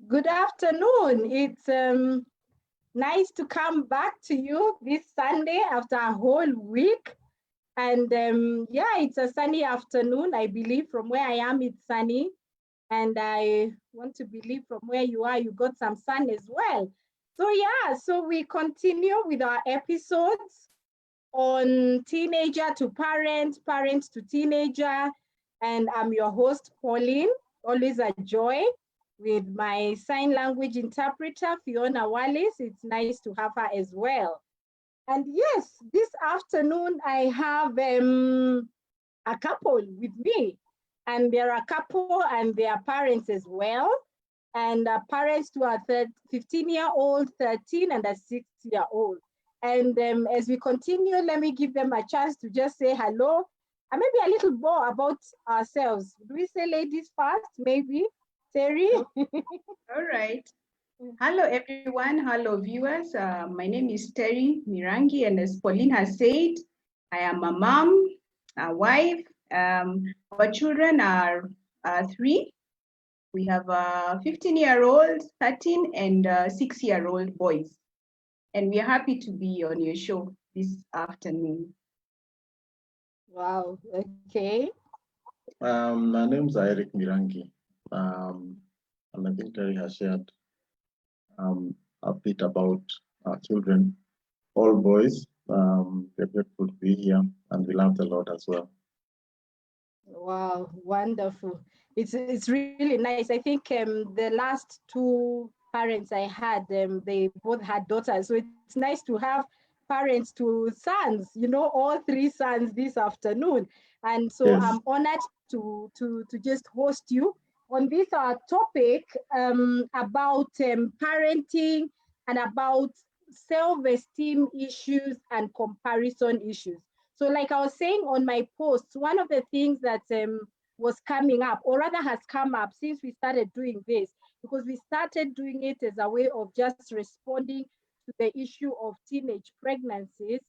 Good afternoon. It's nice to come back to you this Sunday after a whole week. And yeah, it's a sunny afternoon. I believe from where I am, it's sunny. And I want to believe from where you are, you got some sun as well. So, yeah, so we continue with our episodes on teenager to parent, parent to teenager. And I'm your host, Pauline, always a joy with my sign language interpreter, Fiona Wallis. It's nice to have her as well. And yes, this afternoon I have a couple with me, and they're a couple and they are parents as well. And parents to a 15-year-old, 13, and a 6-year-old. And as we continue, let me give them a chance to just say hello and maybe a little more about ourselves. Do we say ladies first, maybe? Terry? All right. Hello, everyone. Hello, viewers. My name is Terry Mirangi, and as Pauline has said, I am a mom, a wife. Our children are three. We have a 15-year-old, 13, and 6-year-old boys. And we are happy to be on your show this afternoon. Wow, okay. My name is Eric Mirangi, and I think Terry has shared a bit about our children, all boys. We're grateful to be here, and we love the Lord as well. Wow, wonderful. It's really nice. I think the last two parents I had, they both had daughters. So it's nice to have parents to sons, all three sons this afternoon. And so Yes. I'm honored to just host you on this topic about parenting and about self-esteem issues and comparison issues. So, like I was saying on my post, one of the things that was coming up, or rather has come up since we started doing this, because we started doing it as a way of just responding to the issue of teenage pregnancies.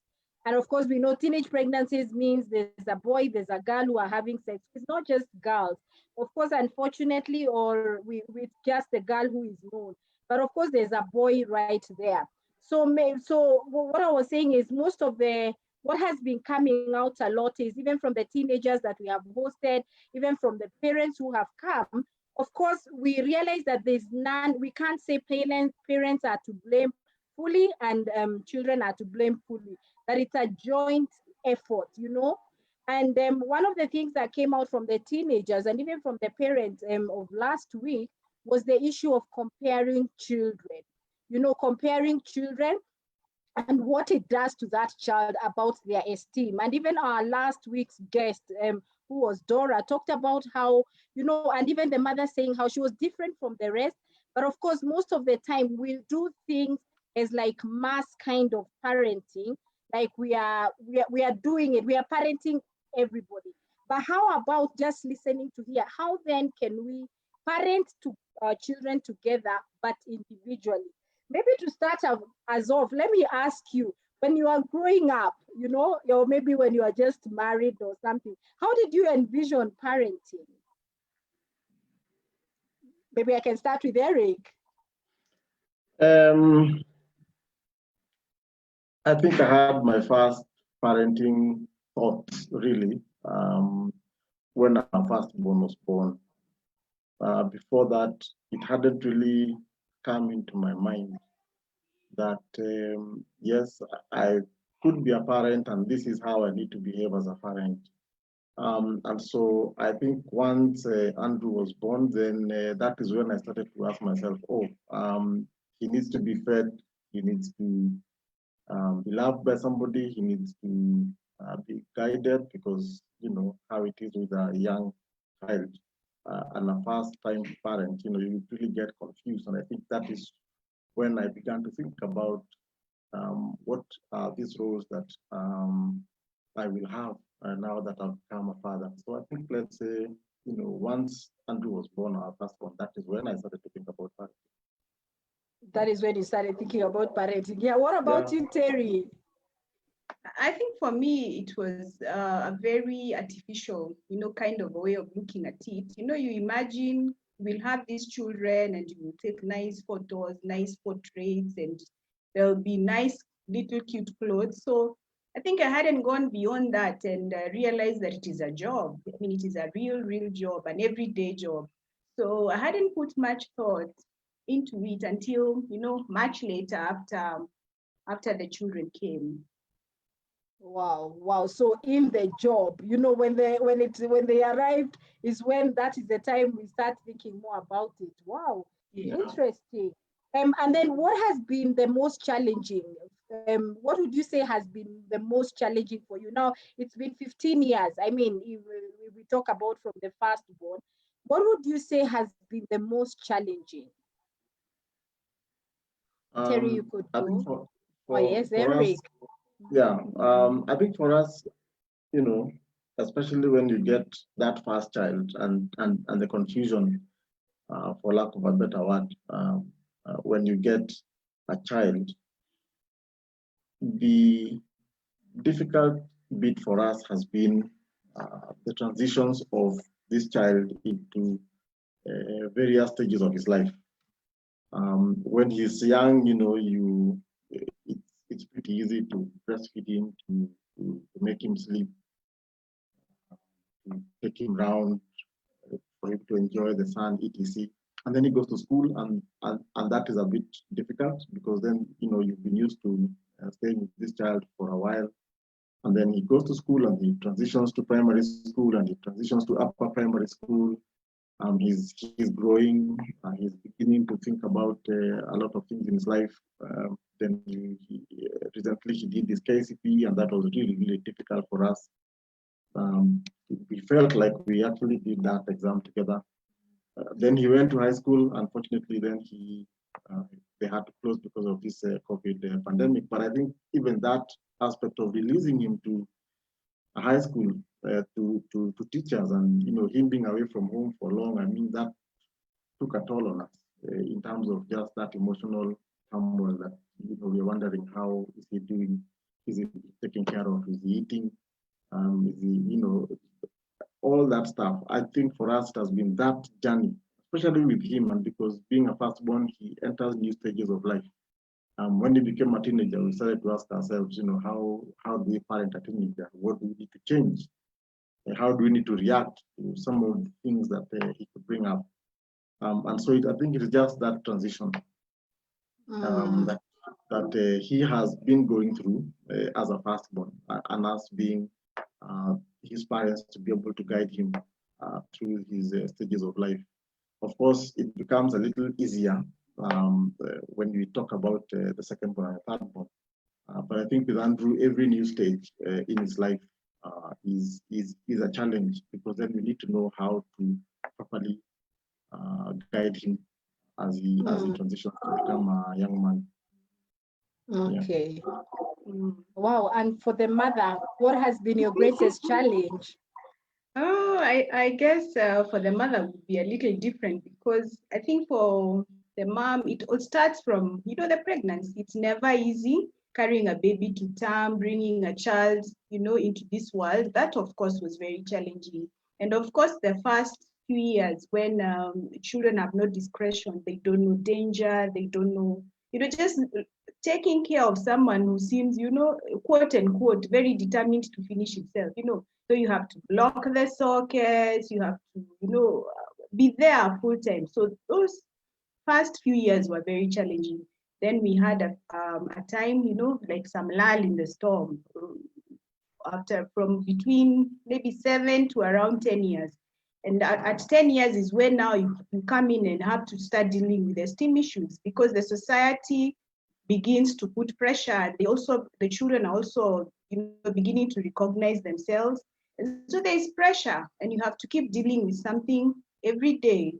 And of course, we know teenage pregnancies means there's a boy, there's a girl who are having sex. It's not just girls. Of course, unfortunately, or with just the girl who is known. But of course, there's a boy right there. So what I was saying is most of the what has been coming out a lot is even from the teenagers that we have hosted, even from the parents who have come, of course, we realize that there's none, we can't say parents are to blame fully and children are to blame fully, that it's a joint effort. And one of the things that came out from the teenagers and even from the parents of last week was the issue of comparing children. Comparing children and what it does to that child about their esteem. And even our last week's guest, who was Dora, talked about how, and even the mother saying how she was different from the rest. But of course, most of the time we do things as like mass kind of parenting, like we are doing it, we are parenting everybody. But how about just listening to hear how then can we parent to our children together, but individually? Maybe to start as of, let me ask you, when you are growing up, or maybe when you are just married or something, how did you envision parenting? Maybe I can start with Eric. Um, I think I had my first parenting thoughts really when our firstborn was born. Before that, it hadn't really come into my mind that yes, I could be a parent and this is how I need to behave as a parent. And so I think once Andrew was born, then that is when I started to ask myself, oh, he needs to be fed, he needs to be loved by somebody, he needs to be guided because, you know, how it is with a young child and a first time parent, you know, you really get confused. And I think that is when I began to think about what are these roles that I will have now that I've become a father. So I think, let's say, you know, once Andrew was born, our first one, that is when I started to think about parenting. That is when you started thinking about parenting. Yeah, what about you, Terry? I think for me, it was a very artificial, kind of a way of looking at it. You imagine we'll have these children and you will take nice photos, nice portraits, and there'll be nice little cute clothes. So I think I hadn't gone beyond that and realized that it is a job. I mean, it is a real job, an everyday job. So I hadn't put much thought into it until, much later after the children came. Wow. So in the job, when they arrived is when that is the time we start thinking more about it. Wow, Yeah. interesting. And then what has been the most challenging? What would you say has been the most challenging for you? Now it's been 15 years. I mean, if we talk about from the firstborn, what would you say has been the most challenging? Terry, you could I think go. Oh for yes, for us, Eric. yeah. I think for us, you know, especially when you get that first child and the confusion, for lack of a better word, when you get a child, the difficult bit for us has been the transitions of this child into various stages of his life. When he's young, it's pretty easy to breastfeed him, to make him sleep, to take him around, for him to enjoy the sun, etc. And then he goes to school, and that is a bit difficult because then you've been used to staying with this child for a while, and then he goes to school and he transitions to primary school and he transitions to upper primary school. He's growing. He's beginning to think about a lot of things in his life. Then recently he did his KCP, and that was really difficult for us. We felt like we actually did that exam together. Then he went to high school. Unfortunately, then they had to close because of this COVID pandemic. But I think even that aspect of releasing him to a high school to teachers, and him being away from home for long, I mean, that took a toll on us in terms of just that emotional turmoil that we're wondering, how is he doing? Is he taking care of? Is he eating? Is he, all that stuff. I think for us it has been that journey, especially with him, and because being a firstborn, he enters new stages of life. When he became a teenager, we started to ask ourselves, how do we parent a teenager? What do we need to change? How do we need to react to some of the things that he could bring up? And so I think it is just that transition that he has been going through as a firstborn, and us being his parents to be able to guide him through his stages of life. Of course, it becomes a little easier when we talk about the second born and third born. But I think with Andrew, every new stage in his life is a challenge, because then we need to know how to properly guide him as he transitions to become a young man. Okay. Wow. And for the mother, what has been your greatest challenge? Oh, I guess for the mother would be a little different, because I think for the mom, it all starts from, the pregnancy. It's never easy carrying a baby to term, bringing a child, into this world. That, of course, was very challenging. And of course, the first few years when children have no discretion, they don't know danger, they don't know, just taking care of someone who seems, quote unquote, very determined to finish himself, So you have to block the sockets, you have to, be there full time. So those first few years were very challenging. Then we had a time, like some lull in the storm from between maybe 7 to around 10 years. And at 10 years is when now you come in and have to start dealing with esteem issues, because the society begins to put pressure. The children are also beginning to recognize themselves. And so there is pressure, and you have to keep dealing with something every day,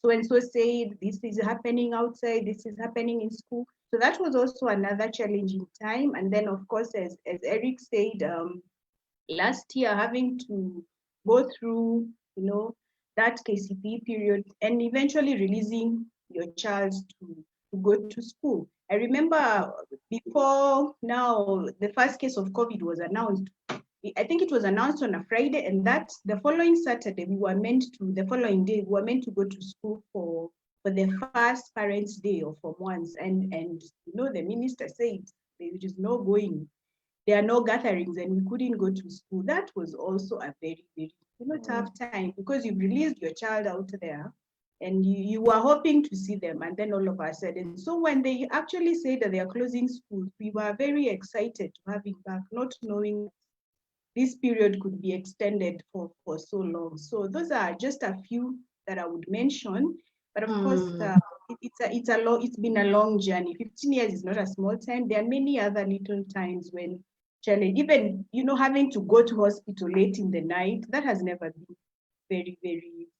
so and so said this is happening outside, this is happening in school. So that was also another challenging time. And then, of course, as Eric said, last year, having to go through, that KCP period, and eventually releasing your child to go to school. I remember before now, the first case of COVID was announced, I think it was announced on a Friday, and that the following Saturday, the following day, we were meant to go to school for the first Parents' Day of Form 1s. And the minister said there is no going, there are no gatherings, and we couldn't go to school. That was also a very, very, tough time, because you've released your child out there and you were hoping to see them, and then all of a sudden. So when they actually said that they are closing schools, we were very excited to have him back, not knowing this period could be extended for so long. So those are just a few that I would mention. But of course, it's been a long journey. 15 years is not a small time. There are many other little times when challenge, even having to go to hospital late in the night, that has never been very, very easy.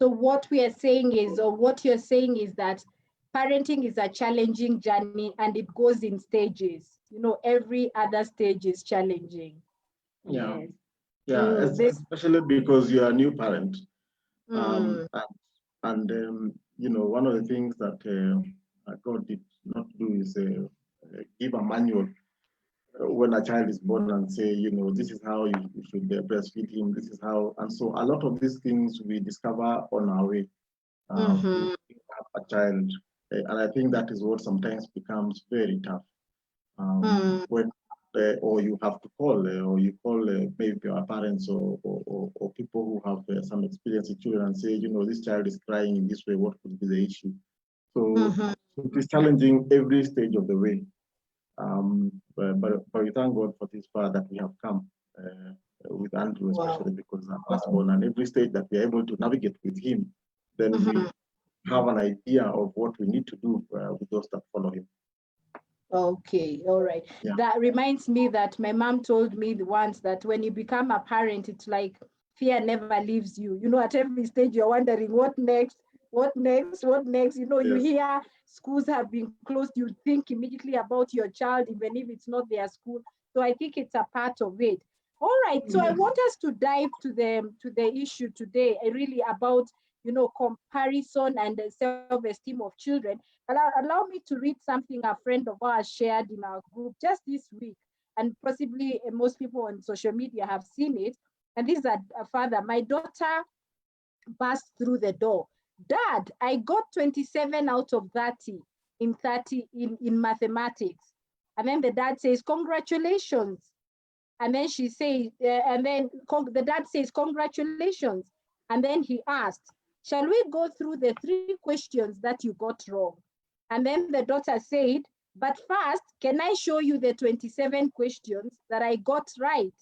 So what we are saying is, or what you're saying is that parenting is a challenging journey and it goes in stages. Every other stage is challenging. Yeah. Yes. Yeah, especially because you're a new parent. And one of the things that God did not do is give a manual when a child is born and say, this is how you should breastfeed him, this is how. And so a lot of these things we discover on our way to have a child. And I think that is what sometimes becomes very tough. When or you have to call, or you call maybe your parents or people who have some experience with children and say, this child is crying in this way, what could be the issue? So it is challenging every stage of the way. But we thank God for this far that we have come with Andrew, especially because our firstborn, and every stage that we are able to navigate with him, then we have an idea of what we need to do with those that follow him. Okay, all right. Yeah. That reminds me that my mom told me once that when you become a parent, it's like fear never leaves you. At every stage you're wondering what next, what next, what next. Yes. You hear schools have been closed, you think immediately about your child, even if it's not their school. So I think it's a part of it. All right, so I want us to dive to the issue today, really about comparison and the self-esteem of children. Allow me to read something a friend of ours shared in our group just this week, and possibly most people on social media have seen it. And this is a father. My daughter burst through the door. Dad, I got 27 out of 30 in mathematics. And then the dad says, congratulations. And then she says, the dad says, congratulations. And then he asked, shall we go through the 3 questions that you got wrong? And then the daughter said, but first, can I show you the 27 questions that I got right?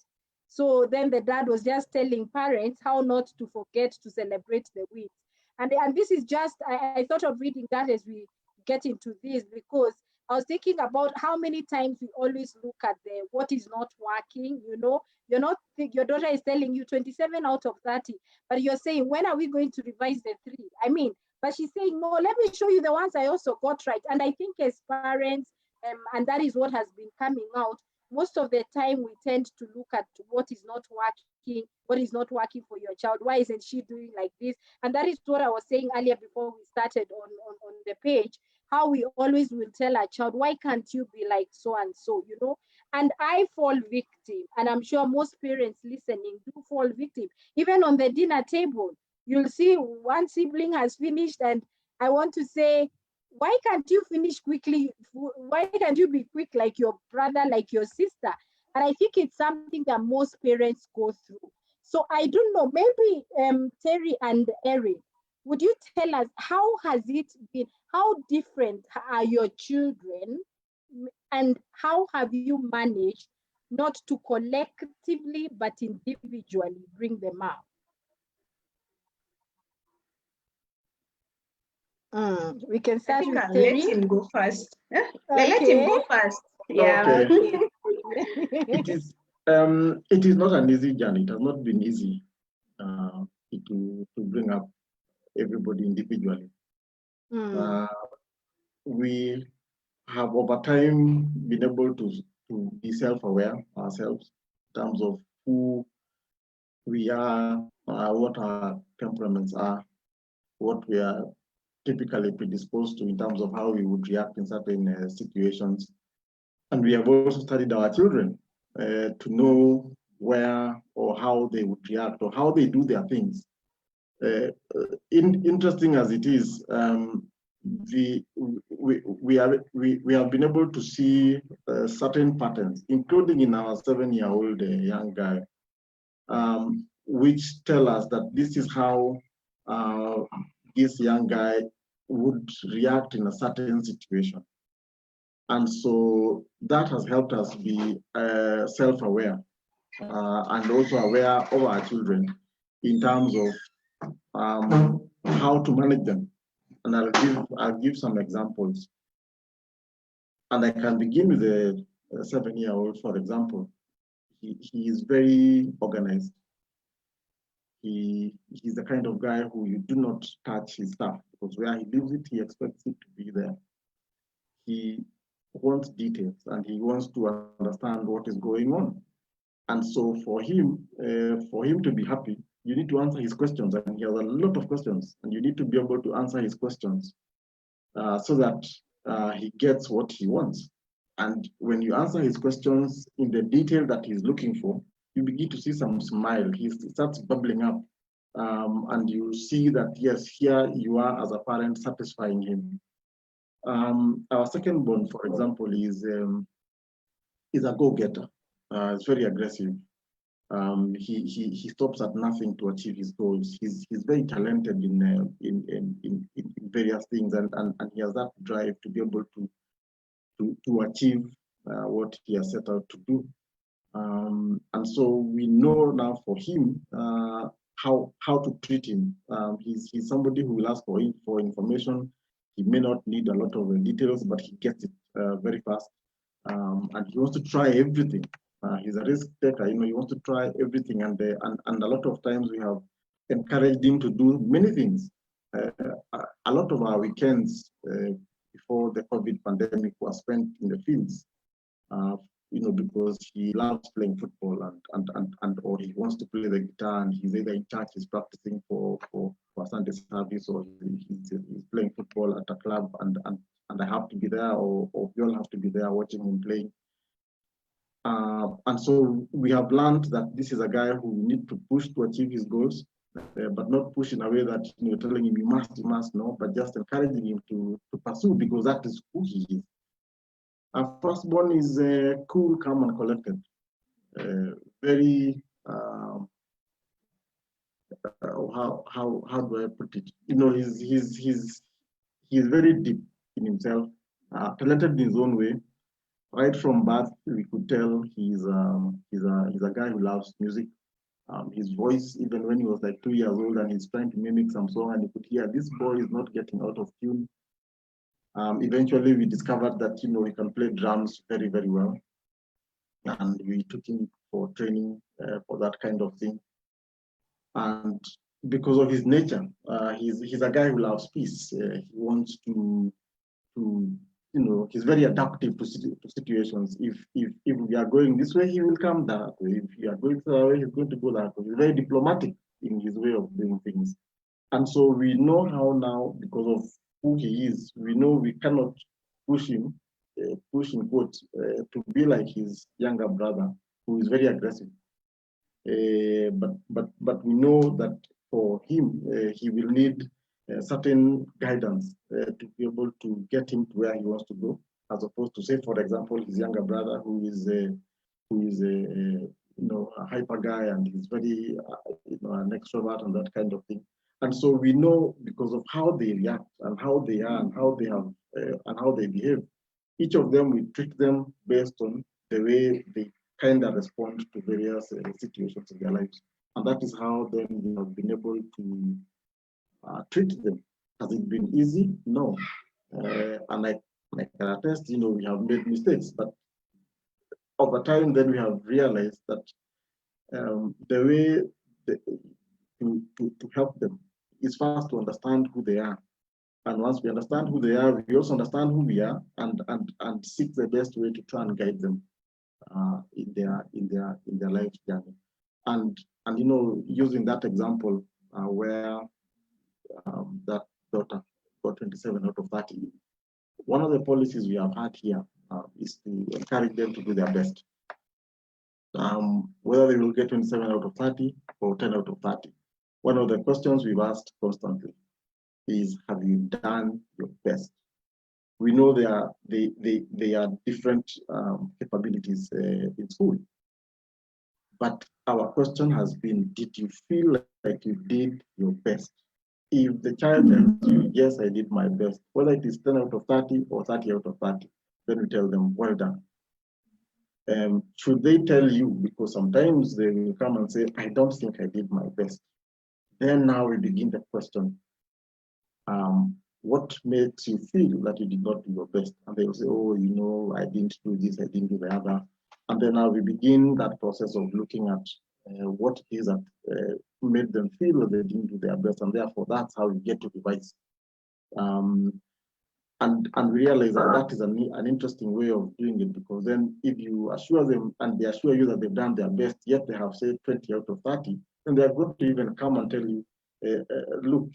So then the dad was just telling parents how not to forget to celebrate the wins. And this is just, I thought of reading that as we get into this, because I was thinking about how many times we always look at what is not working. Your daughter is telling you 27 out of 30, but you're saying, when are we going to revise the 3? But she's saying, no, let me show you the ones I also got right. And I think as parents, and that is what has been coming out, most of the time we tend to look at what is not working for your child. Why isn't she doing like this? And that is what I was saying earlier before we started on the page, how we always will tell our child, why can't you be like so and so, And I fall victim, and I'm sure most parents listening do fall victim. Even on the dinner table, you'll see one sibling has finished, and I want to say, why can't you finish quickly? Why can't you be quick like your brother, like your sister? And I think it's something that most parents go through. So I don't know, maybe Terry and Eric, would you tell us, how has it been? How different are your children? And how have you managed not to collectively, but individually bring them up? We can start with Terry. Let him go first. Okay. Let him go first. Yeah. Okay. It is not an easy journey. It has not been easy to bring up everybody individually. We have over time been able to be self-aware ourselves in terms of who we are, what our temperaments are, what we are typically predisposed to in terms of how we would react in certain situations. And we have also studied our children to know where or how they would react or how they do their things. Interesting as it is, we have been able to see certain patterns, including in our 7-year-old young guy, which tell us that this is how this young guy would react in a certain situation. And so that has helped us be self-aware and also aware of our children in terms of how to manage them. And I'll give some examples. And I can begin with a 7-year-old, for example. He is very organized. He's the kind of guy who you do not touch his stuff, because where he leaves it, he expects it to be there. He wants details and he wants to understand what is going on. And so for him to be happy, you need to answer his questions, and he has a lot of questions, and you need to be able to answer his questions so that he gets what he wants. And when you answer his questions in the detail that he's looking for, you begin to see some smile. He starts bubbling up, and you see that, yes, here you are as a parent satisfying him. Our second born, for example, is a go-getter. He's very aggressive. He stops at nothing to achieve his goals. He's very talented in various things, and he has that drive to be able to achieve what he has set out to do. And so we know now for him how to treat him. He's somebody who will ask for information. He may not need a lot of details, but he gets it very fast. And he wants to try everything. He's a risk taker. He wants to try everything, and a lot of times we have encouraged him to do many things. A lot of our weekends before the COVID pandemic were spent in the fields, because he loves playing football and or he wants to play the guitar, and he's either in church, he's practicing for Sunday service, or he's playing football at a club, and I have to be there, or we all have to be there watching him playing. And so we have learned that this is a guy who we need to push to achieve his goals, but not push in a way that telling him you must, no, but just encouraging him to pursue, because that is who he is. Our firstborn is cool, calm, and collected. Very how do I put it? He's very deep in himself, talented in his own way. Right from birth, we could tell he's a guy who loves music. His voice, even when he was like 2 years old and he's trying to mimic some song, and you could hear this boy is not getting out of tune. Eventually, we discovered that he can play drums very, very well, and we took him for training for that kind of thing. And because of his nature, he's a guy who loves peace. He wants to he's very adaptive to situations. If we are going this way, he will come that way. If we are going that way, he's going to go that way. He's very diplomatic in his way of doing things. And so we know how now, because of who he is, we know we cannot push him, push in quotes, to be like his younger brother, who is very aggressive. But we know that for him, he will need certain guidance to be able to get him to where he wants to go, as opposed to, say, for example, his younger brother, who is a hyper guy, and he's very an extrovert and that kind of thing. And so we know, because of how they react and how they are and how they have and how they behave, each of them, we treat them based on the way they kind of respond to various situations in their lives. And that is how then we have been able to treat them. Has it been easy? No. And I can attest, we have made mistakes, but over time, then we have realized that the way to help them is first to understand who they are. And once we understand who they are, we also understand who we are, and seek the best way to try and guide them in their life journey. And using that example where that daughter got 27 out of 30, one of the policies we have had here is to encourage them to do their best. whether they will get 27 out of 30 or 10 out of 30. One of the questions we've asked constantly is, have you done your best? We know they are different capabilities in school. But our question has been, did you feel like you did your best? If the child tells you, yes, I did my best, whether it is 10 out of 30 or 30 out of 30, then we tell them, well done. Should they tell you, because sometimes they will come and say, I don't think I did my best. Then now we begin the question, what makes you feel that you did not do your best? And they will say, oh, you know, I didn't do this, I didn't do the other. And then now we begin that process of looking at what it is that made them feel that they didn't do their best. And therefore, that's how we get to revise. And we realize that that is an interesting way of doing it, because then if you assure them and they assure you that they've done their best, yet they have said 20 out of 30, then they're going to even come and tell you, look,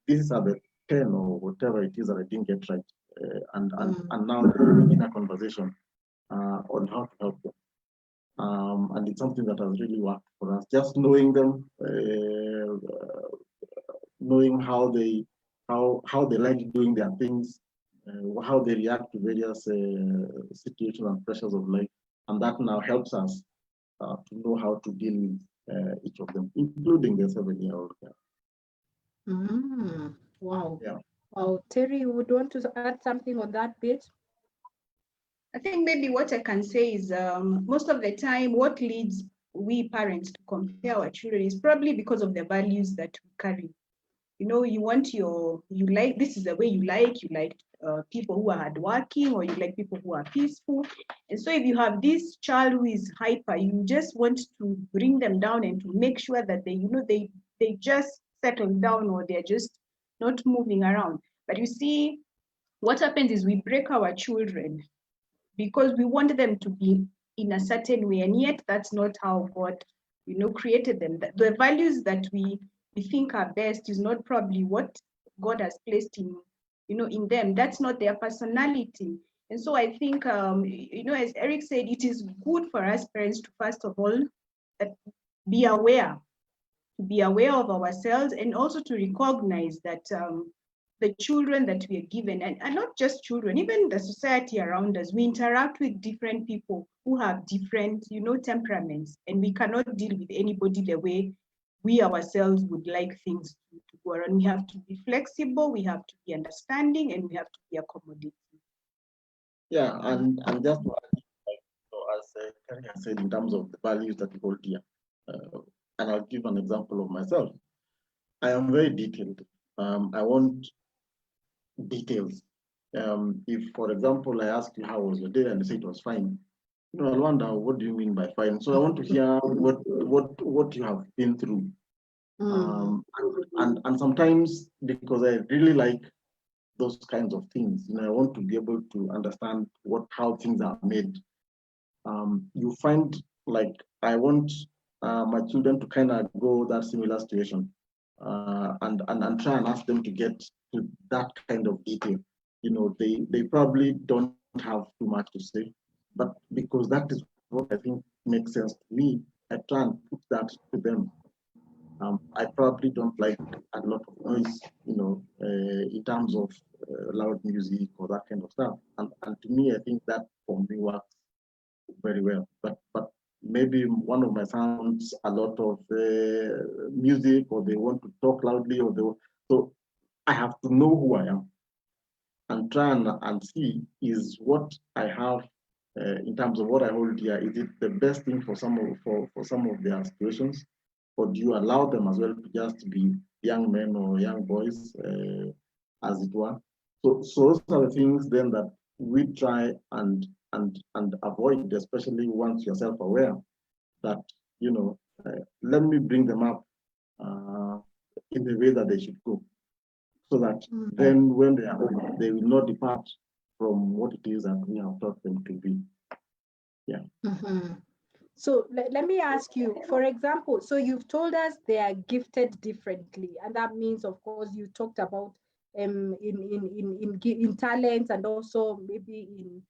these are the 10 or whatever it is that I didn't get right. And now we begin a conversation on how to help them. And it's something that has really worked for us. Just knowing them, knowing how they like doing their things, how they react to various situations and pressures of life, and that now helps us to know how to deal with each of them, including the 7-year-old girl. Wow. Yeah. Wow. Terry, you would want to add something on that bit? I think maybe what I can say is most of the time, what leads we parents to compare our children is probably because of the values that we carry. You know, you like, this is the way you like people who are hardworking, or you like people who are peaceful. And so if you have this child who is hyper, you just want to bring them down and to make sure that they just settle down, or they're just not moving around. But you see, what happens is we break our children because we want them to be in a certain way, and yet that's not how God, created them. The values that we think are best is not probably what God has placed in them. That's not their personality. And so I think, as Eric said, it is good for us parents to, first of all, be aware of ourselves, and also to recognize that the children that we are given, and not just children, even the society around us, we interact with different people who have different, temperaments, and we cannot deal with anybody the way we ourselves would like things to go around. We have to be flexible, we have to be understanding, and we have to be accommodating. Yeah, and just as Terry has said, in terms of the values that we hold dear, and I'll give an example of myself. I am very detailed. I want details. If, for example, I ask you how was your day and you say it was fine, I wonder, what do you mean by fine? So I want to hear what you have been through. And sometimes, because I really like those kinds of things, I want to be able to understand how things are made. You find, like, I want my children to kind of go that similar situation, and try and ask them to get to that kind of detail. They probably don't have too much to say, but because that is what I think makes sense to me, I try and put that to them. I probably don't like a lot of noise, in terms of loud music or that kind of stuff. And to me, I think that for me works very well. But maybe one of my sons a lot of music, or they want to talk loudly, so I have to know who I am and try and see, is what I have in terms of what I hold here, is it the best thing for some of their situations, or do you allow them as well to just be young men or young boys, as it were? So those are the things then that we try and avoid, especially once you're self-aware that, let me bring them up in the way that they should go, so that then when they are older, they will not depart from what it is that we have taught them to be. Yeah. So let me ask you, for example, so you've told us they are gifted differently, and that means, of course, you talked about in talents, and also maybe in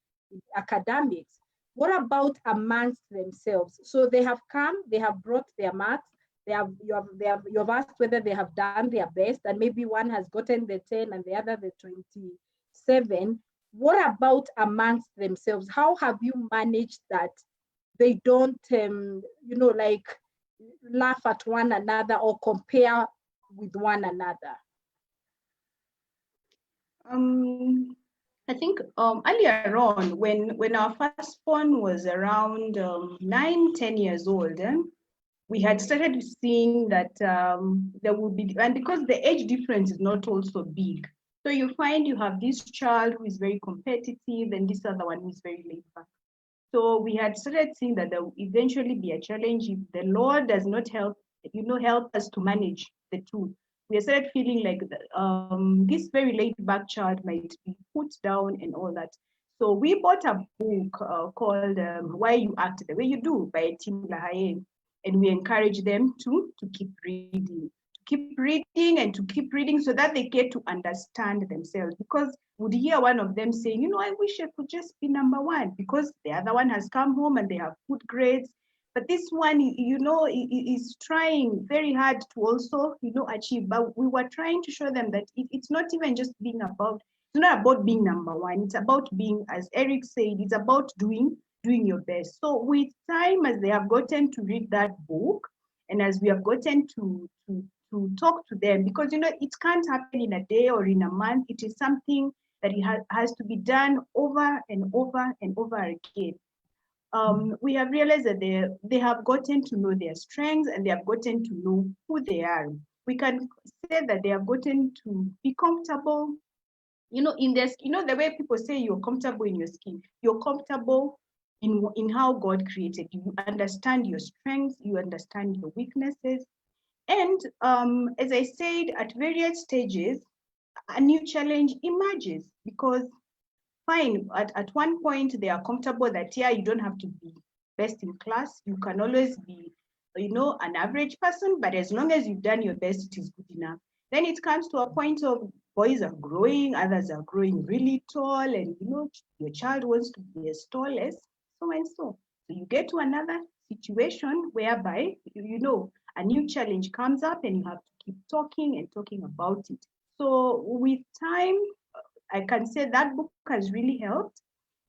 academics. What about amongst themselves? So they have come, they have brought their marks, you have asked whether they have done their best, and maybe one has gotten the 10 and the other the 27. What about amongst themselves? How have you managed that they don't, like laugh at one another or compare with one another? I think earlier on, when our firstborn was around 9-10 years old, we had started seeing that there would be, and because the age difference is not also big, so you find you have this child who is very competitive and this other one who is very laid back. So we had started seeing that there will eventually be a challenge if the Lord does not help us to manage the two. We started feeling like this very laid back child might be put down and all that. So we bought a book called Why You Act the Way You Do by Tim LaHaye, and we encourage them to keep reading, and to keep reading so that they get to understand themselves. Because would hear one of them saying, I wish I could just be number one, because the other one has come home and they have good grades. But this one, is trying very hard to also, achieve. But we were trying to show them that it's not even just it's not about being number one. It's about being, as Eric said, it's about doing your best. So with time, as they have gotten to read that book, and as we have gotten to talk to them, because it can't happen in a day or in a month. It is something that it has to be done over and over and over again. We have realized that they have gotten to know their strengths and they have gotten to know who they are. We can say that they have gotten to be comfortable, in this, the way people say you're comfortable in your skin, you're comfortable in how God created you. You understand your strengths, you understand your weaknesses. And as I said, at various stages, a new challenge emerges, because fine, at one point they are comfortable that, yeah, you don't have to be best in class. You can always be, an average person, but as long as you've done your best, it is good enough. Then it comes to a point of boys are growing, others are growing really tall, and your child wants to be as tall as so and so. So you get to another situation whereby, a new challenge comes up and you have to keep talking and talking about it. So with time, I can say that book has really helped.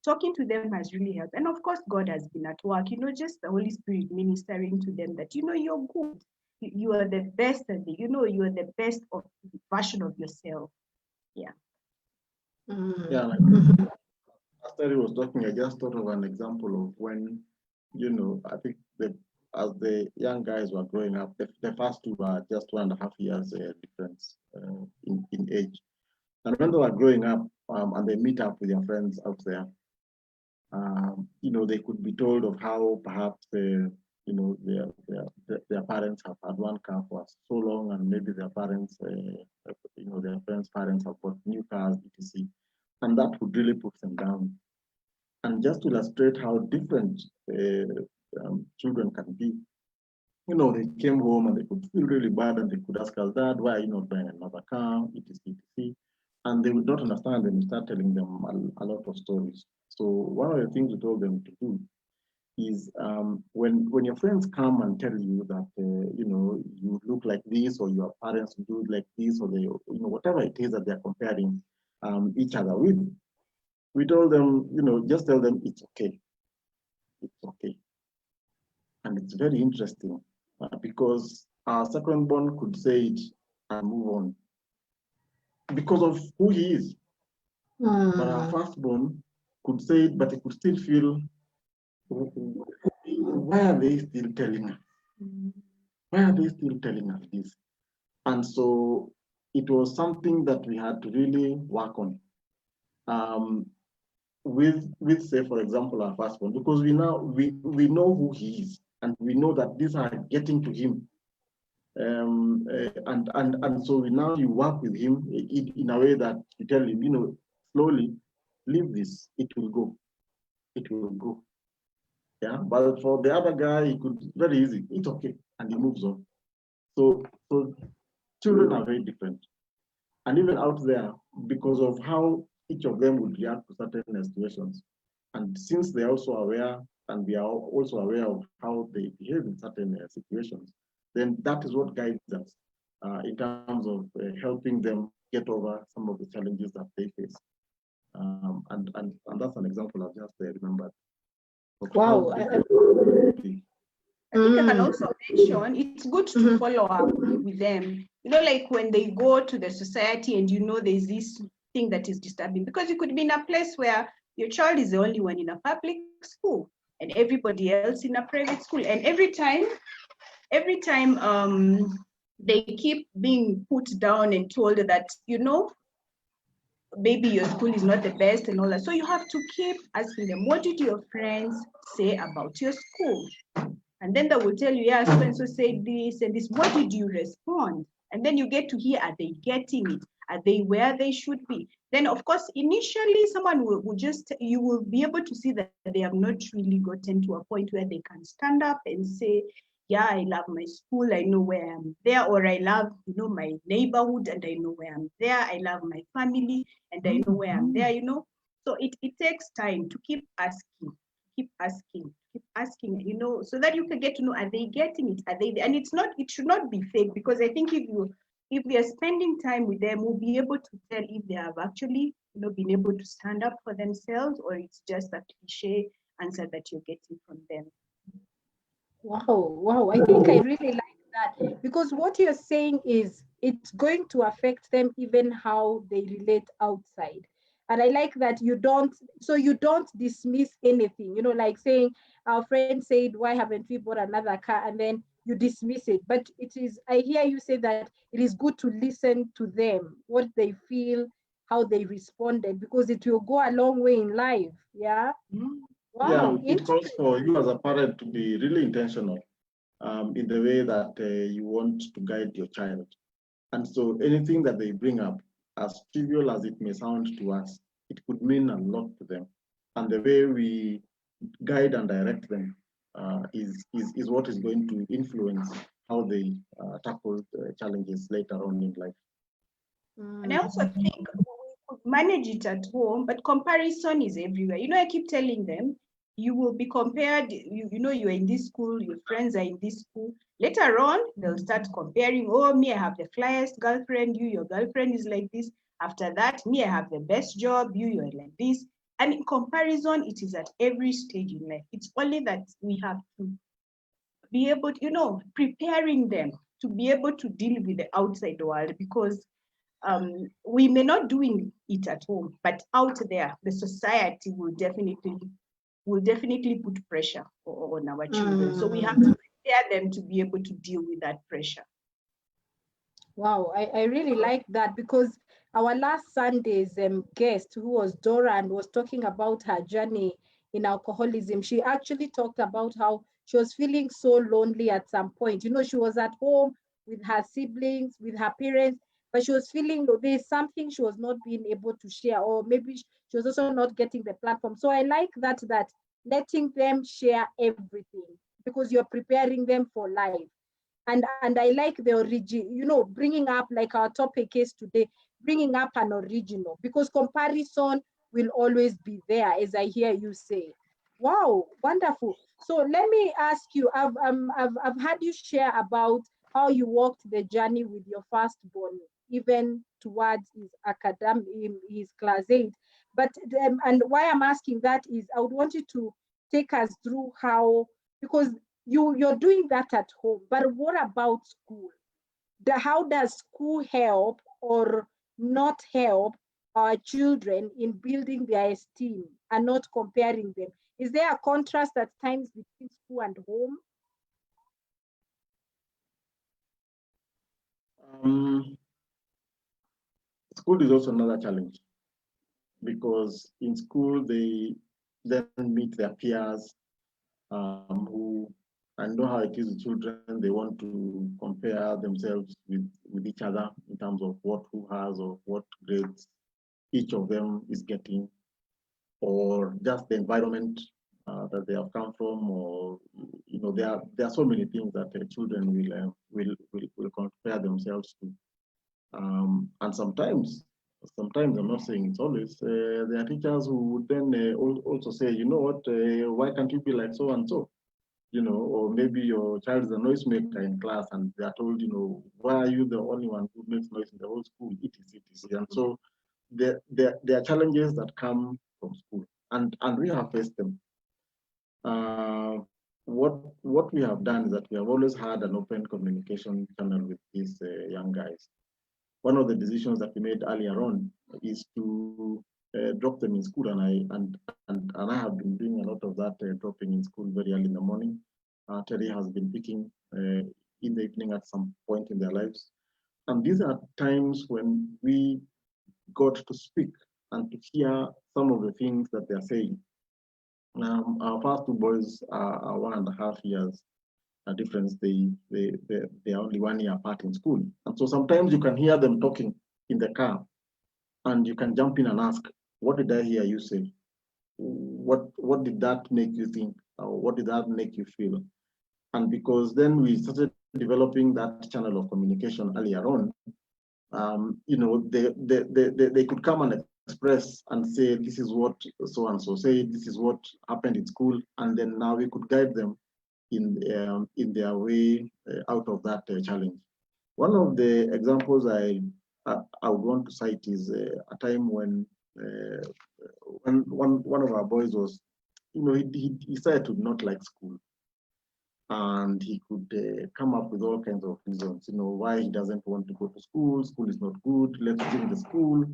Talking to them has really helped. And of course, God has been at work, just the Holy Spirit ministering to them that, you're good. You are the best, and you are the best of version of yourself. Yeah. Yeah, like as Terry was talking, I just thought of an example of when, I think as the young guys were growing up, the first two were just 1.5 years difference in age. And when they were growing up and they meet up with their friends out there, they could be told of how perhaps their parents have had one car for so long, and maybe their parents, their friends' parents have bought new cars, etc. And that would really put them down. And just to illustrate how different children can be, they came home and they could feel really bad, and they could ask us, Dad, why are you not buying another car, etc. And they would not understand, and we start telling them a lot of stories. So one of the things we told them to do is when your friends come and tell you that you look like this, or your parents do like this, or they whatever it is that they're comparing each other with, we told them, just tell them it's okay. It's okay. And it's very interesting because our second born could say it and move on because of who he is. But our firstborn could say it, but he could still feel, why are they still telling us? Why are they still telling us this? And so it was something that we had to really work on with say, for example, our firstborn, because we know who he is, and we know that these are getting to him. And so you work with him in a way that you tell him, slowly, leave this, it will go. It will go. Yeah, but for the other guy, he could very easy. It's okay, and he moves on. So children are very different, and even out there, because of how each of them would react to certain situations, And since they're also aware, and we are also aware of how they behave in certain situations, then that is what guides us in terms of helping them get over some of the challenges that they face. And that's an example I've just remembered. Wow. I think I can also mention it's good to follow up with them. You know, like when they go to the society and you know there's this thing that is disturbing, because you could be in a place where your child is the only one in a public school and everybody else in a private school. And every time they keep being put down and told that, you know, maybe your school is not the best and all that. So you have to keep asking them, what did your friends say about your school? And then they will tell you, yeah, so and so said this and this. What did you respond? And then you get to hear, are they getting it? Are they where they should be? Then, of course, initially someone will just, you will be able to see that they have not really gotten to a point where they can stand up and say, yeah, I love my school, I know where I'm there, or I love, you know, my neighborhood and I know where I'm there. I love my family and I know where I'm there, you know. So it takes time to keep asking, you know, so that you can get to know, are they getting it? Are they, and it should not be fake, because I think if we are spending time with them, we'll be able to tell if they have actually, you know, been able to stand up for themselves, or it's just a cliche answer that you're getting from them. Wow. I think I really like that, because what you're saying is it's going to affect them even how they relate outside. And I like that you don't dismiss anything, like saying our friend said, why haven't we bought another car? And then you dismiss it. But I hear you say that it is good to listen to them, what they feel, how they responded, because it will go a long way in life. Yeah. Wow. Yeah, it calls for you as a parent to be really intentional in the way that you want to guide your child. And so anything that they bring up, as trivial as it may sound to us, it could mean a lot to them. And the way we guide and direct them is what is going to influence how they tackle challenges later on in life. And I also think we could manage it at home, but comparison is everywhere. You know, I keep telling them, you will be compared, you know, you're in this school, your friends are in this school. Later on, they'll start comparing, oh, me, I have the flyest girlfriend, your girlfriend is like this. After that, me, I have the best job, you're like this. And in comparison, it is at every stage in life. It's only that we have to be able to, you know, preparing them to be able to deal with the outside world, because we may not doing it at home, but out there, the society will definitely put pressure on our children. So we have to prepare them to be able to deal with that pressure. Wow, I really like that, because our last Sunday's guest, who was Doran, was talking about her journey in alcoholism. She actually talked about how she was feeling so lonely at some point. She was at home with her siblings, with her parents, but she was feeling there's something she was not being able to share, or maybe she was also not getting the platform. So I like that letting them share everything, because you're preparing them for life. And I like the origin, bringing up, like our topic is today, bringing up an original, because comparison will always be there, as I hear you say. Wow, wonderful. So let me ask you, I've had you share about how you walked the journey with your firstborn, even towards his academic, his class 8. But and why I'm asking that is, I would want you to take us through how, because you're doing that at home, but what about school? How does school help or not help our children in building their esteem and not comparing them? Is there a contrast at times between school and home? School is also another challenge, because in school they then meet their peers who, I know how it is with children, they want to compare themselves with each other in terms of who has or what grades each of them is getting, or just the environment that they have come from, or there are so many things that the children will compare themselves to, and sometimes sometimes, I'm not saying it's always, there are teachers who would then also say, you know what, why can't you be like so and so? You know, or maybe your child is a noisemaker in class and they are told, you know, why are you the only one who makes noise in the whole school, etc, etc. And so there are challenges that come from school, and we have faced them. Uh, what we have done is that we have always had an open communication channel with these young guys. One of the decisions that we made earlier on is to drop them in school, and I have been doing a lot of that dropping in school very early in the morning. Terry has been picking in the evening at some point in their lives, and these are times when we got to speak and to hear some of the things that they are saying. Our first two boys are 1.5 years difference. They are only 1 year apart in school, and so sometimes you can hear them talking in the car, and you can jump in and ask, "What did I hear you say? What did that make you think? Or what did that make you feel?" And because then we started developing that channel of communication earlier on, you know, they could come and express and say, "This is what so and so said. This is what happened in school," and then now we could guide them in their way out of that challenge. One of the examples I would want to cite is a time when one of our boys was, you know, he decided to not like school, and he could come up with all kinds of reasons, you know, why he doesn't want to go to school. School is not good. Let's change the school.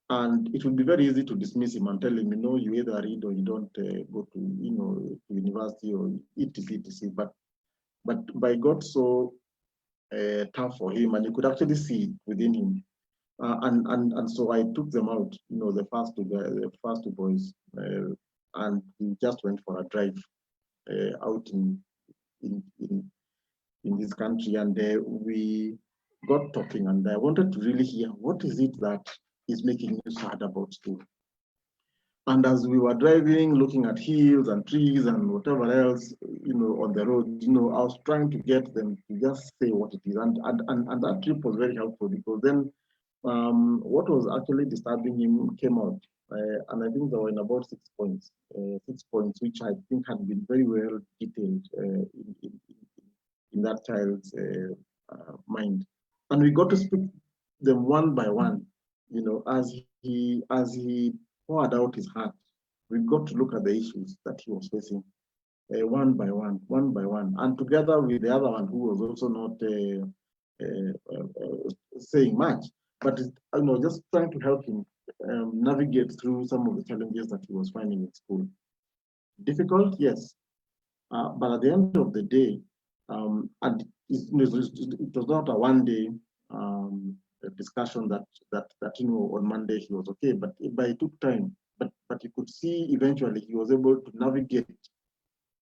And it would be very easy to dismiss him and tell him, you know, you either read or you don't go to, you know, to university or etc, etc. But by God so tough for him, and you could actually see it within him. And so I took them out, you know, the first two boys, and we just went for a drive out in this country, and we got talking, and I wanted to really hear, what is it that is making you sad about school? And as we were driving, looking at hills and trees and whatever else, you know, on the road, you know, I was trying to get them to just say what it is. And that trip was very helpful, because then what was actually disturbing him came out. And I think there were in about 6 points, 6 points, which I think had been very well detailed in that child's mind. And we got to speak them one by one, you know, as he poured out his heart. We got to look at the issues that he was facing one by one, and together with the other one who was also not saying much, but you know, just trying to help him navigate through some of the challenges that he was finding in school. Difficult, yes, but at the end of the day, and it was not a one-day discussion that you know, on Monday he was okay, but it took time. But you could see eventually he was able to navigate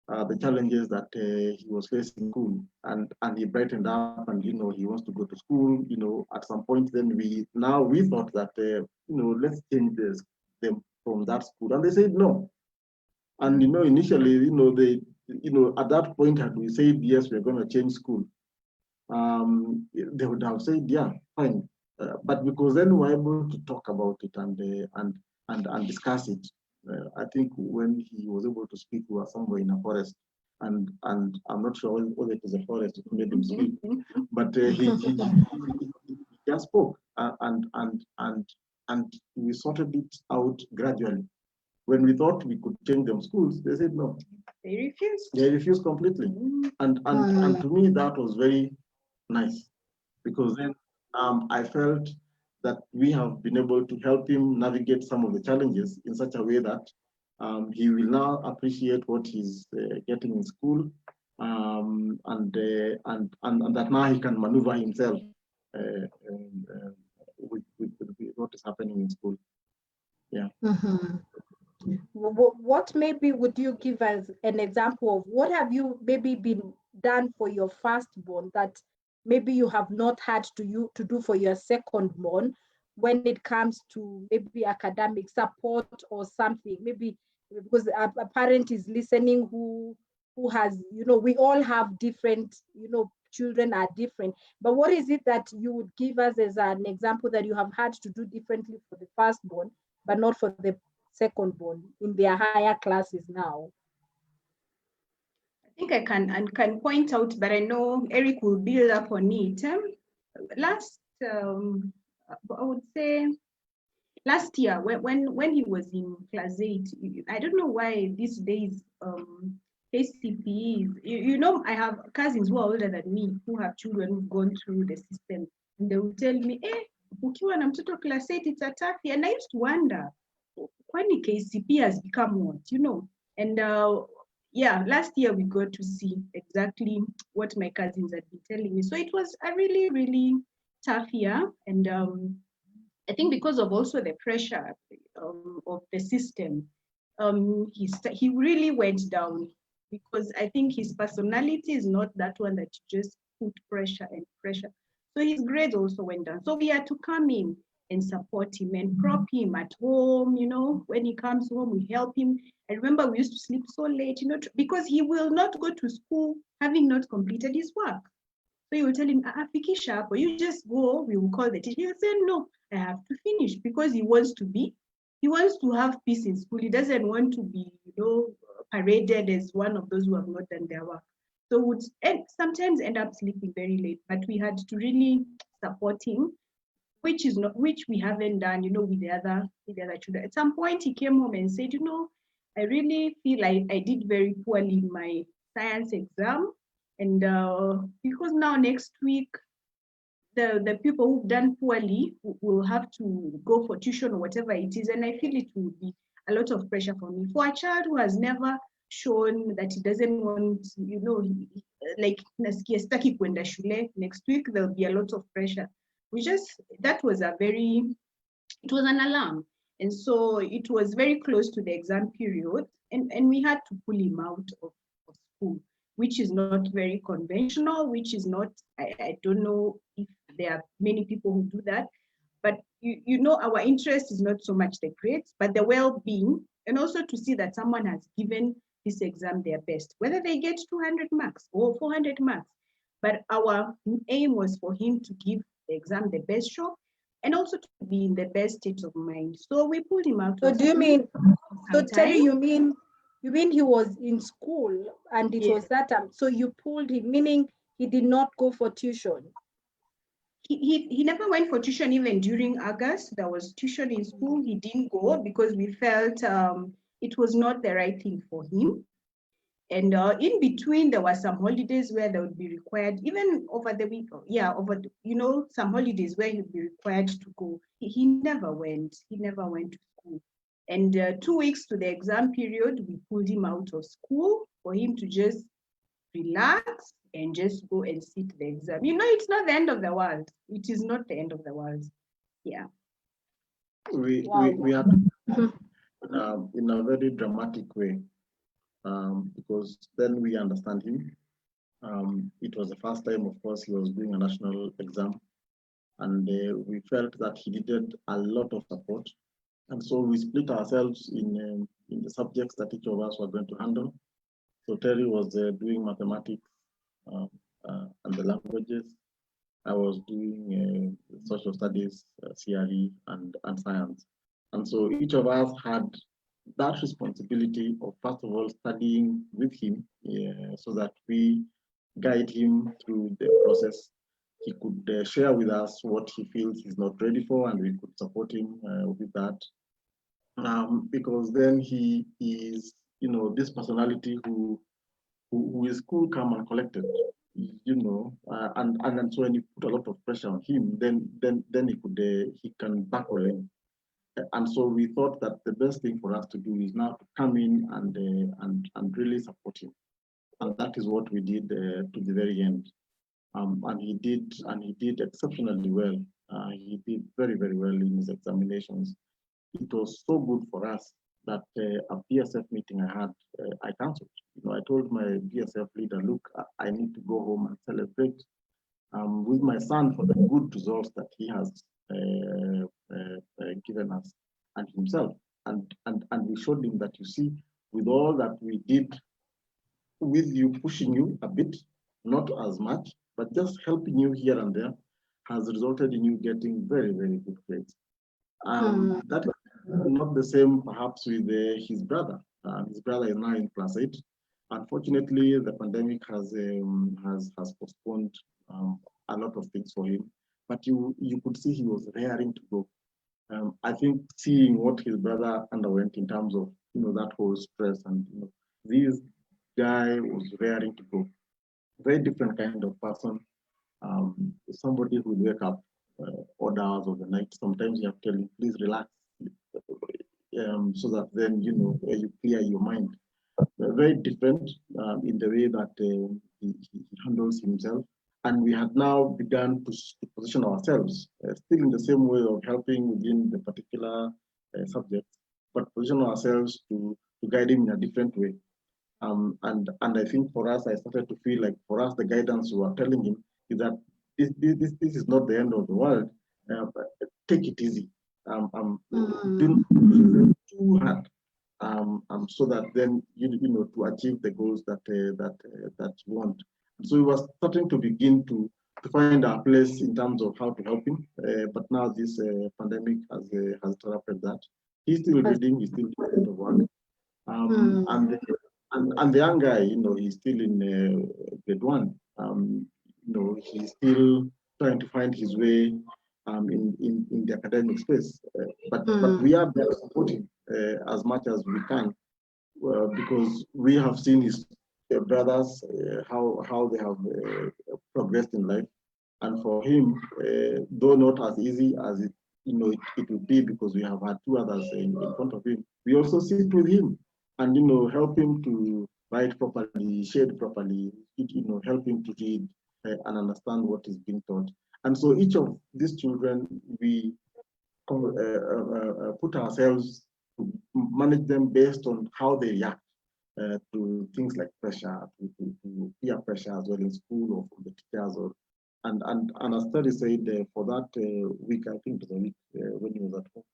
the challenges that he was facing in school, and he brightened up, and you know, he wants to go to school. You know, at some point, then we thought that you know, let's change them from that school, and they said no. And you know, initially, you know, at that point, had we said yes, we're going to change school, they would have said yeah, fine. But because then we were able to talk about it and discuss it. I think when he was able to speak, we were somewhere in a forest, and I'm not sure whether it is a forest that made him speak, but he just spoke, and we sorted it out gradually. When we thought we could change them schools, they said no. They refused. They refused completely, and to me that was very nice, because then I felt that we have been able to help him navigate some of the challenges in such a way that he will now appreciate what he's getting in school, and that now he can maneuver himself with what is happening in school. Yeah. What maybe would you give as an example of what have you maybe been done for your firstborn that maybe you have not had to do for your secondborn when it comes to maybe academic support or something? Maybe because a parent is listening who has, you know, we all have different, you know, children are different. But what is it that you would give us as an example that you have had to do differently for the firstborn, but not for the secondborn in their higher classes now? I think I can point out, but I know Eric will build up on it. I would say last year when he was in class 8, I don't know why these days KCPEs, you know, I have cousins who are older than me who have children who've gone through the system, and they will tell me, ukiwa na mtoto class 8 it's a tough year. And I used to wonder, kwani KCP has become what, you know? And yeah, last year we got to see exactly what my cousins had been telling me. So it was a really, really tough year. And I think because of also the pressure of the system, he really went down, because I think his personality is not that one that you just put pressure and pressure. So his grades also went down. So we had to come in and support him and prop him at home, you know, when he comes home, we help him. I remember we used to sleep so late, you know, because he will not go to school having not completed his work. So you will tell him, fikisha hapo, you just go, we will call the teacher. He'll say, no, I have to finish, because he wants to have peace in school. He doesn't want to be, you know, paraded as one of those who have not done their work. So would sometimes end up sleeping very late, but we had to really support him, which we haven't done, you know, with the other children. At some point he came home and said, you know, I really feel like I did very poorly in my science exam. And because now next week, the people who've done poorly will have to go for tuition or whatever it is. And I feel it will be a lot of pressure for me. For a child who has never shown that he doesn't want, you know, like nasikia sitaki kwenda shule, next week there'll be a lot of pressure. That was it was an alarm. And so it was very close to the exam period, and we had to pull him out of school, which is not very conventional, which is not, I don't know if there are many people who do that, but you know, our interest is not so much the grades, but the well-being, and also to see that someone has given this exam their best, whether they get 200 marks or 400 marks. But our aim was for him to give the exam the best shot, and also to be in the best state of mind. So we pulled him out. So do you mean, so Terry, you mean he was in school and it was that time, so you pulled him, meaning he did not go for tuition? He never went for tuition. Even during August, there was tuition in school. He didn't go because we felt it was not the right thing for him. And in between, there were some holidays where they would be required, even over the week, you know, some holidays where he'd be required to go. He never went. He never went to school. And 2 weeks to the exam period, we pulled him out of school for him to just relax and just go and sit the exam. You know, it's not the end of the world. It is not the end of the world. Yeah. We had in a very dramatic way, because then we understand him. It was the first time, of course, he was doing a national exam, and we felt that he needed a lot of support. And so we split ourselves in the subjects that each of us were going to handle. So Terry was doing mathematics and the languages. I was doing social studies, CRE, and science. And so each of us had that responsibility of, first of all, studying with him, so that we guide him through the process. He could share with us what he feels he's not ready for, and we could support him with that. Because then he is, you know, this personality who is cool, calm, and collected, you know, and so when you put a lot of pressure on him, then he can buckle in. And so we thought that the best thing for us to do is now to come in and really support him, and that is what we did to the very end. And he did exceptionally well. He did very, very well in his examinations. It was so good for us that a BSF meeting I had, I canceled. You know, I told my BSF leader, look, I need to go home and celebrate with my son for the good results that he has given us and himself. And we showed him that, you see, with all that we did, with you pushing you a bit, not as much, but just helping you here and there has resulted in you getting very, very good grades. That is not the same perhaps with his brother. His brother is now in class 8. Unfortunately, the pandemic has postponed a lot of things for him. But you could see he was raring to go. I think seeing what his brother underwent in terms of that whole stress, and this guy was raring to go. Very different kind of person. Somebody who would wake up odd hours of the night. Sometimes you have to tell him, please relax, so that then you clear your mind. Very different in the way that he handles himself. And we had now begun to position ourselves, still in the same way of helping within the particular subject, but position ourselves to guide him in a different way. And I think for us, I started to feel like for us, the guidance we are telling him is that this is not the end of the world. But take it easy. Don't too hard. So that then to achieve the goals that you want. So we were starting to begin to find our place in terms of how to help him. But now this pandemic has interrupted that. He's still reading. He's still doing the work. And the young guy, he's still in grade 1. He's still trying to find his way in the academic space. But we are there supporting as much as we can, because we have seen his brothers how they have progressed in life, and for him, though not as easy as it would be, because we have had 2 others in front of him. We also sit with him and help him to write properly, shade properly, help him to read and understand what is being taught. And so each of these children, we put ourselves to manage them based on how they react to things like pressure, to peer pressure as well in school or from the teachers. And as Terry said, for that week, I think it was a week when he was at home.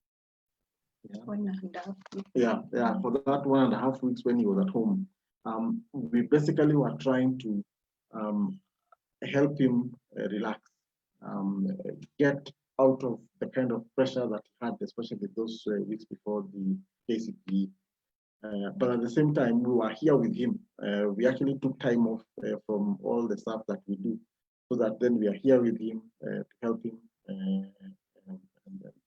Yeah. 1.5 weeks. Yeah, for that 1.5 weeks when he was at home, we basically were trying to help him relax, get out of the kind of pressure that he had, especially those weeks before the KCPE. But at the same time, we were here with him. We actually took time off from all the stuff that we do, so that then we are here with him to help him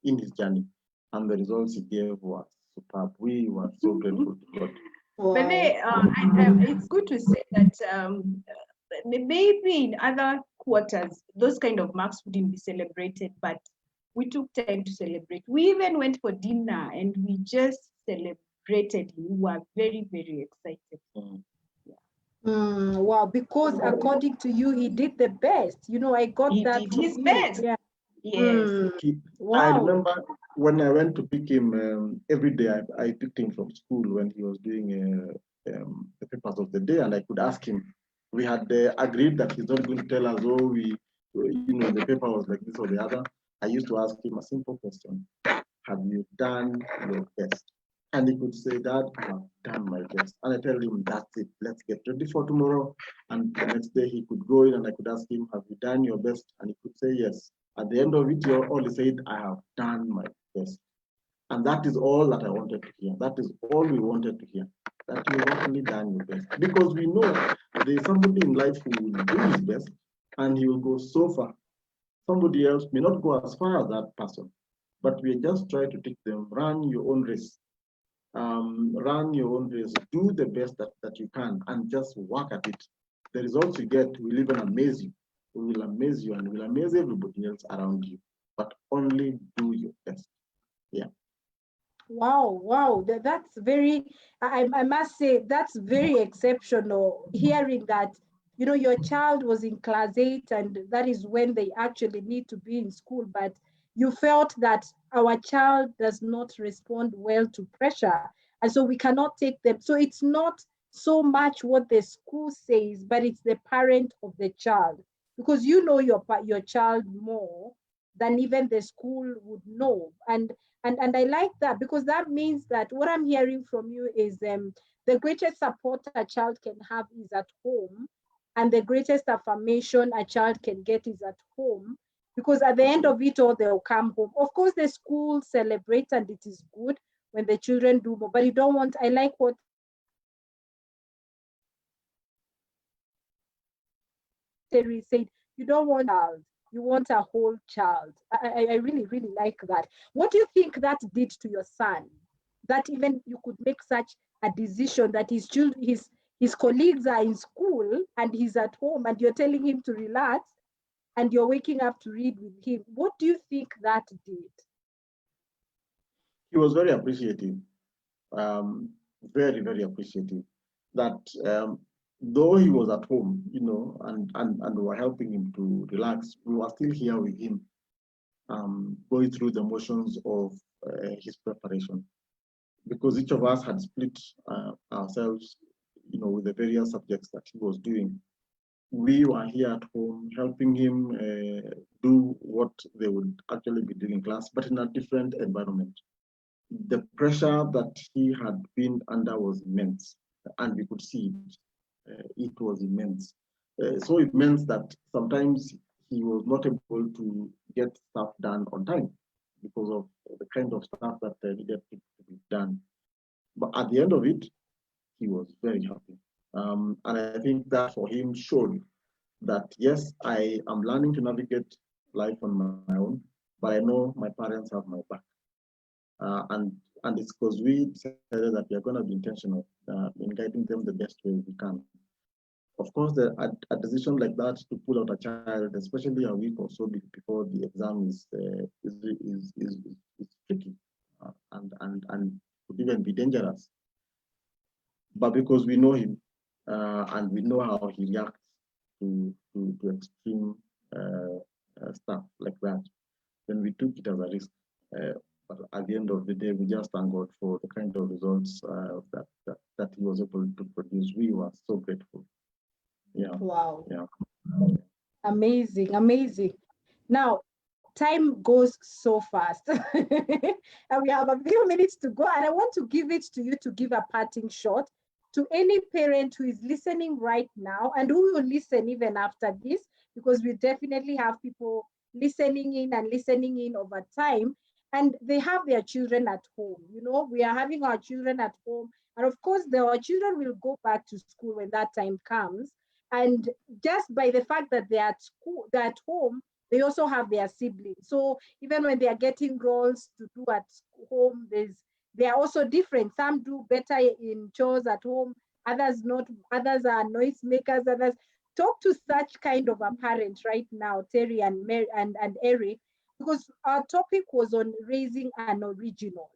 in his journey. And the results he gave were superb. We were so grateful to God. Wow. But it's good to say that maybe in other quarters, those kind of marks wouldn't be celebrated, but we took time to celebrate. We even went for dinner and we just celebrated. We were very, very excited. Wow, because according to you, he did the best. I got that. He did his best. Yeah. Yes. Wow. I remember when I went to pick him every day, I picked him from school when he was doing the papers of the day, and I could ask him. We had agreed that he's not going to tell us, the paper was like this or the other. I used to ask him a simple question: have you done your best? And he could say, Dad, I have done my best. And I tell him, that's it. Let's get ready for tomorrow. And the next day he could go in and I could ask him, have you done your best? And he could say yes. At the end of it, he only said, I have done my best. And that is all that I wanted to hear. That is all we wanted to hear. That you have actually done your best. Because we know there is somebody in life who will do his best and he will go so far. Somebody else may not go as far as that person. But we just try to teach them, run your own race. Run your own race, do the best that you can, and just work at it. The results you get will even amaze you. It will amaze you and will amaze everybody else around you. But only do your best. Yeah. Wow. That's very, I must say, that's very exceptional. Hearing that, your child was in class 8 and that is when they actually need to be in school, but you felt that our child does not respond well to pressure. And so we cannot take them. So it's not so much what the school says, but it's the parent of the child, because you know your child more than even the school would know. And I like that, because that means that what I'm hearing from you is the greatest support a child can have is at home, And the greatest affirmation a child can get is at home, because at the end of it all, they'll come home. Of course, the school celebrates and it is good when the children do more, but you don't want, I like what Terry said, you don't want a child, you want a whole child. I really, really like that. What do you think that did to your son? That even you could make such a decision that his colleagues are in school and he's at home and you're telling him to relax and you're waking up to read with him. What do you think that did? He was very appreciative, very, very appreciative that though he was at home, and we were helping him to relax, we were still here with him, going through the motions of his preparation, because each of us had split ourselves, with the various subjects that he was doing. We were here at home helping him do what they would actually be doing in class, but in a different environment. The pressure that he had been under was immense, and we could see it. It was immense. So immense that sometimes he was not able to get stuff done on time because of the kind of stuff that needed to be done. But at the end of it, he was very happy. And I think that for him showed that, yes, I am learning to navigate life on my own, but I know my parents have my back. And it's because we decided that we are going to be intentional in guiding them the best way we can. Of course, a decision like that to pull out a child, especially a week or so before the exam, is tricky and could even be dangerous. But because we know him and we know how he reacts to extreme stuff like that, then we took it as a risk. But at the end of the day, we just thank God for the kind of results that he was able to produce. We were so grateful. Yeah. Wow. Yeah. Amazing, amazing. Now, time goes so fast. And we have a few minutes to go. And I want to give it to you to give a parting shot to any parent who is listening right now and who will listen even after this, because we definitely have people listening in over time. And they have their children at home. We are having our children at home. And of course, our children will go back to school when that time comes. And just by the fact that they're at school, they're at home, they also have their siblings. So even when they are getting roles to do at home, they are also different. Some do better in chores at home, others not. Others are noisemakers. Others talk to such kind of a parent right now, Terry and Mary and Eric, because our topic was on raising an original.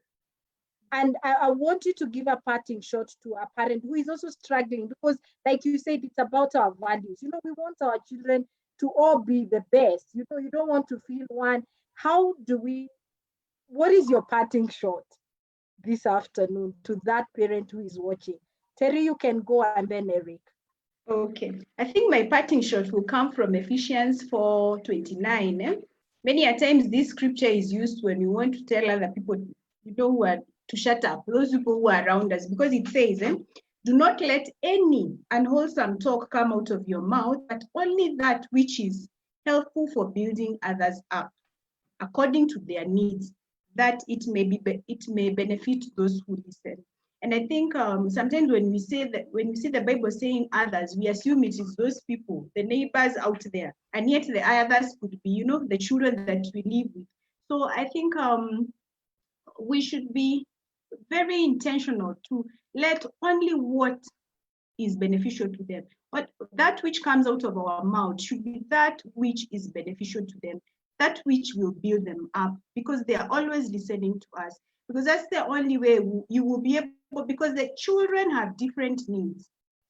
And I want you to give a parting shot to a parent who is also struggling, because like you said, it's about our values. We want our children to all be the best. You don't want to feel one. What is your parting shot this afternoon to that parent who is watching? Terry, you can go, and then Eric. Okay. I think my parting shot will come from Ephesians 4:29. Many a times this scripture is used when we want to tell other people, who are to shut up, those people who are around us, because it says, do not let any unwholesome talk come out of your mouth, but only that which is helpful for building others up, according to their needs, that it may benefit those who listen. And I think sometimes when we see the Bible saying others, we assume it is those people, the neighbors out there, and yet the others could be, the children that we live with. So I think we should be very intentional to let only what is beneficial to them. But that which comes out of our mouth should be that which is beneficial to them, that which will build them up, because they are always listening to us. Because that's the only way you will be able, because the children have different needs.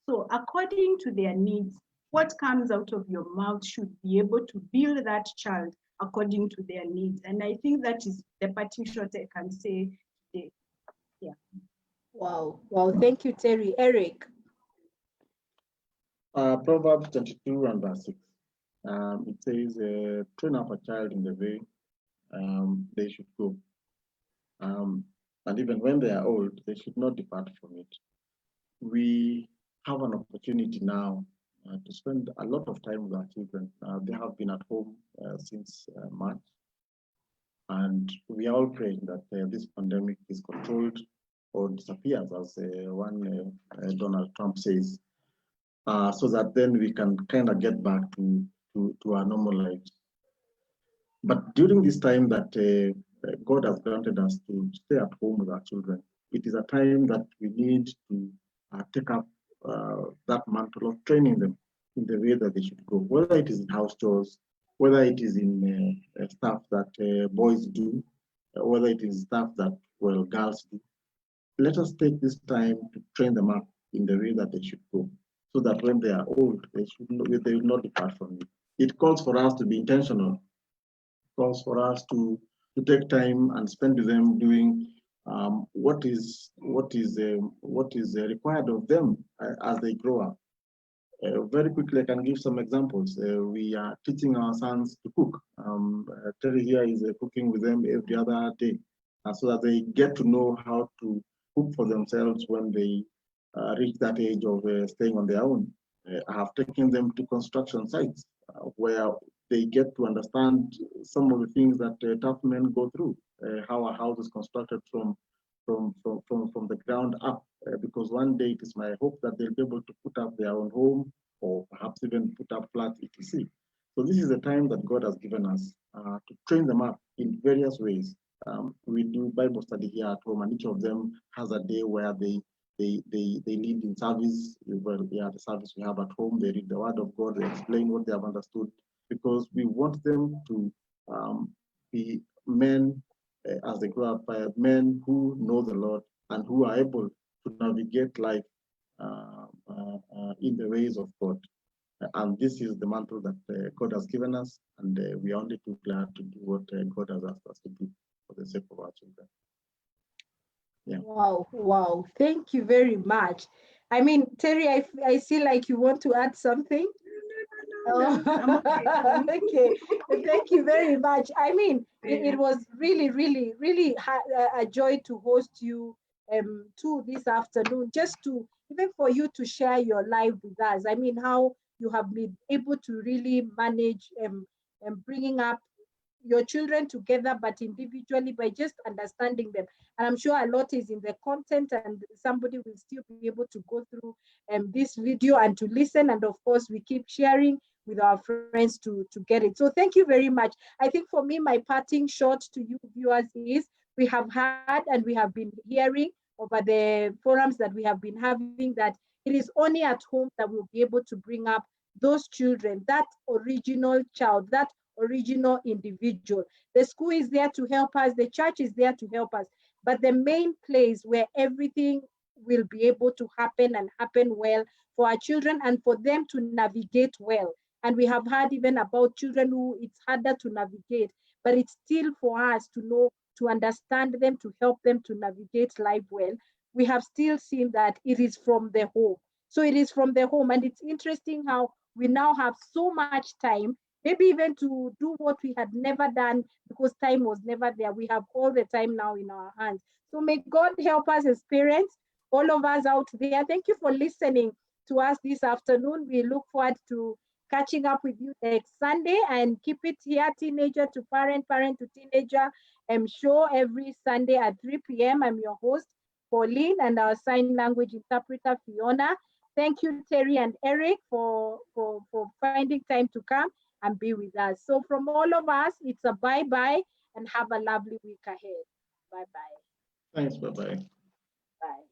So according to their needs, what comes out of your mouth should be able to build that child according to their needs. And I think that is the parting shot I can say today. Yeah. Wow. Thank you, Terry. Eric. Proverbs 22 and verse 6. It says, train up a child in the way they should go. And even when they are old, they should not depart from it. We have an opportunity now to spend a lot of time with our children. They have been at home since March, and we are all praying that this pandemic is controlled or disappears, as one Donald Trump says, so that then we can kind of get back to our normal lives. But during this time that God has granted us to stay at home with our children, it is a time that we need to take up that mantle of training them in the way that they should go, whether it is in house chores, whether it is in stuff that boys do, whether it is stuff that, well, girls do. Let us take this time to train them up in the way that they should go, so that when they are old, they will not depart from it. It calls for us to be intentional. It calls for us to take time and spend with them doing what is required of them as they grow up. Very quickly, I can give some examples. We are teaching our sons to cook. Terry here is cooking with them every other day, so that they get to know how to cook for themselves when they reach that age of staying on their own. I have taken them to construction sites where they get to understand some of the things that tough men go through, how a house is constructed from the ground up, because one day it is my hope that they'll be able to put up their own home, or perhaps even put up flats, etc. So this is the time that God has given us to train them up in various ways. We do Bible study here at home, and each of them has a day where they lead in service. Well, yeah, the service we have at home, they read the Word of God, they explain what they have understood, because we want them to be men as they grow up, men who know the Lord and who are able to navigate life in the ways of God. And this is the mantle that God has given us, and we are only too glad to do what God has asked us to do for the sake of our children. Yeah. Wow. Thank you very much. I mean, Terry, I see like you want to add something. No, I'm okay. Okay, thank you very much. I mean, it was really a joy to host you to this afternoon, just to even for you to share your life with us. I mean, how you have been able to really manage bringing up your children together, but individually, by just understanding them. And I'm sure a lot is in the content, and somebody will still be able to go through this video and to listen. And of course, we keep sharing with our friends to get it. So thank you very much. I think for me, my parting shot to you viewers is, we have had and we have been hearing over the forums that we have been having, that it is only at home that we'll be able to bring up those children, that original child, that original individual. The school is there to help us, the church is there to help us, but the main place where everything will be able to happen and happen well for our children, and for them to navigate well. And we have heard even about children who it's harder to navigate, but it's still for us to know, to understand them, to help them to navigate life well. We have still seen that it is from the home. So it is from the home, and it's interesting how we now have so much time, maybe even to do what we had never done, because time was never there. We have all the time now in our hands. So may God help us as parents, all of us out there. Thank you for listening to us this afternoon. We look forward to catching up with you next Sunday, and keep it here, teenager to parent, parent to teenager show every Sunday at 3 p.m. I'm your host, Pauline, and our sign language interpreter, Fiona. Thank you, Terry and Eric, for finding time to come and be with us. So from all of us, it's a bye-bye, and have a lovely week ahead. Bye-bye. Thanks, bye-bye. Bye.